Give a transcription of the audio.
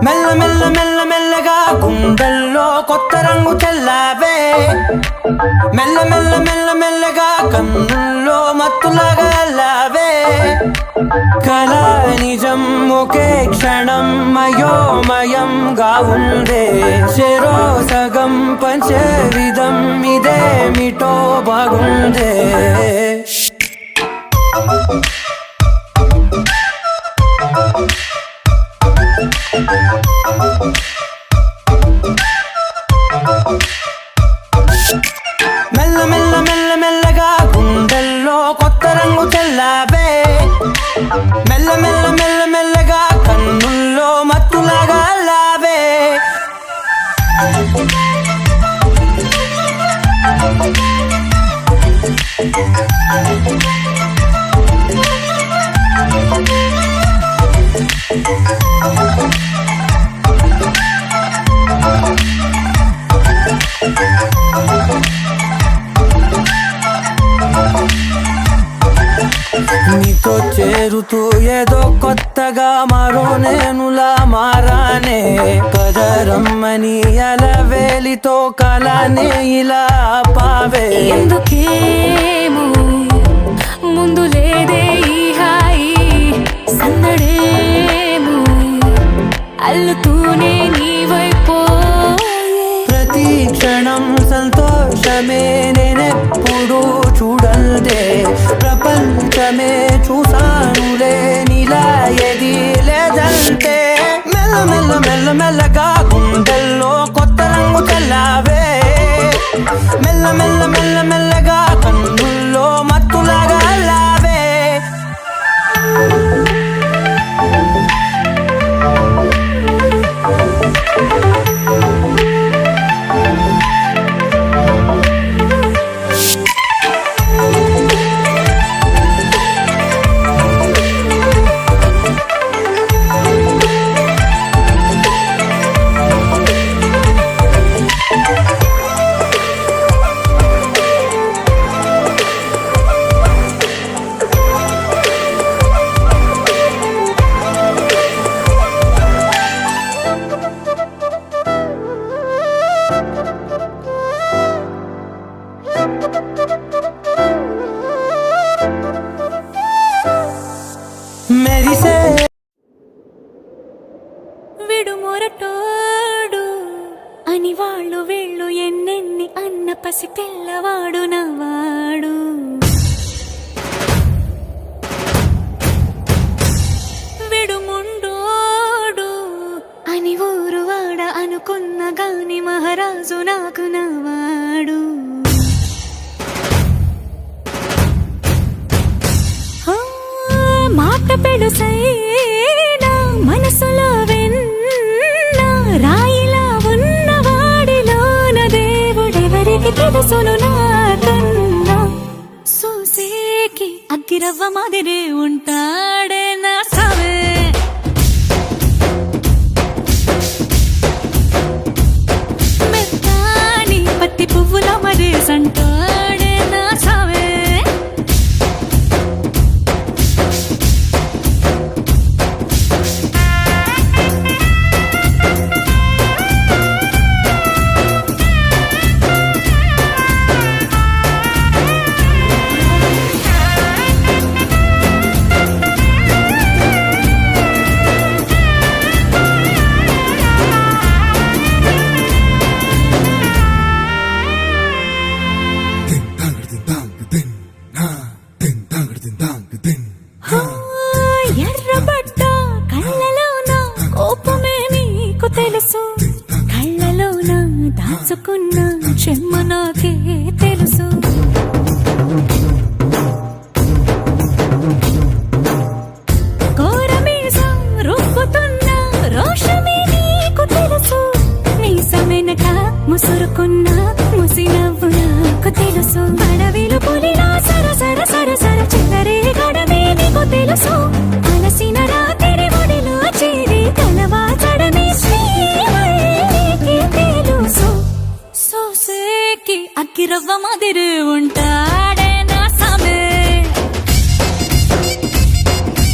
మెల్ల మెల్ల మెల్ల మెల్లగా గుండెల్లో కొత్త రంగు చల్లావే, మెల్ల మెల్ల మెల్ల మెల్లగా కన్నుల్లో మత్తులాగా అల్లావే. కళ నిజం ఒకే క్షణం మయోమయంగా ఉందే, చెరో సగం పంచే విధం ఇదేమిటో బాగుందే. మెల్ల మెల్ల మెల్ల మెల్లగా గుండెల్లో కొత్త రంగు చల్లావే, మెల్ల మెల్ల మెల్ల మెల్లగా కన్నుల్లో మత్తులాగా అల్లావే. నీతో చేరుతూ ఏదో కొత్తగా మరో నేనులా మారానే, కదరమ్మని అలవేలితో కలానే ఇలా పావే. ఎందుకేమో ముందు లేదే ఈ హాయి, సందడేమో అల్లుతూనే నీ వైపు. ప్రతి క్షణం సంతోషమే నేనెప్పుడు చూడల్దే, ప్రపంచమే చూసానులే నీలా ఏది లేదంటే. మెల్ల మెల్ల మెల్ల మెల్లగా గుండెల్లో కొత్త రంగు చల్లావే, మెల్ల మెల్ల మెల్ల మెల్లగా కన్నుల్లో మత్తులాగా అల్లావే. మెరిసే విడుమొరటోడు అని వాళ్ళు వీళ్ళు ఎన్నెన్ని అన్న పసి పిల్లవాడు నవ్వాడు. విడుముండోడు అని ఊరు వాడ అనుకున్న గాని మహారాజు నాకు నవ్వాడు. మాట పెడుసైనా మనసులో వెన్న రాయిలా ఉన్నవాడిలోన దేవుడెవరికి తెలుసును నాకన్నా. సూసేకి అగ్గిరవ్వ మాదిరే ఉంటాడే నా సవే, మెత్తాని పత్తి పువ్వుల మరేసంటాడే నా సవే. ఎర్రబడ్డ కళ్ళలోన కోపమే నీకు తెలుసు, కళ్ళలోన దాచుకున్న చెమ్మ నాకే తెలుసు. కోరమీసం రుబ్బుతున్న రోషమే నీకు తెలుసు, మీసమెనక ముసురుకున్న ముసినవ్వు నాకు తెలుసు. అడవిలు పులిలా సరసర సరసర చిల్లరే గడమే నీకు తెలుసు, అలసిన రాత్రి ఒడిలో చేరి తలవాచడమే శ్రీవల్లికి తెలుసు. సో నెక్కి రవ్వ మాదిరి ఉంటా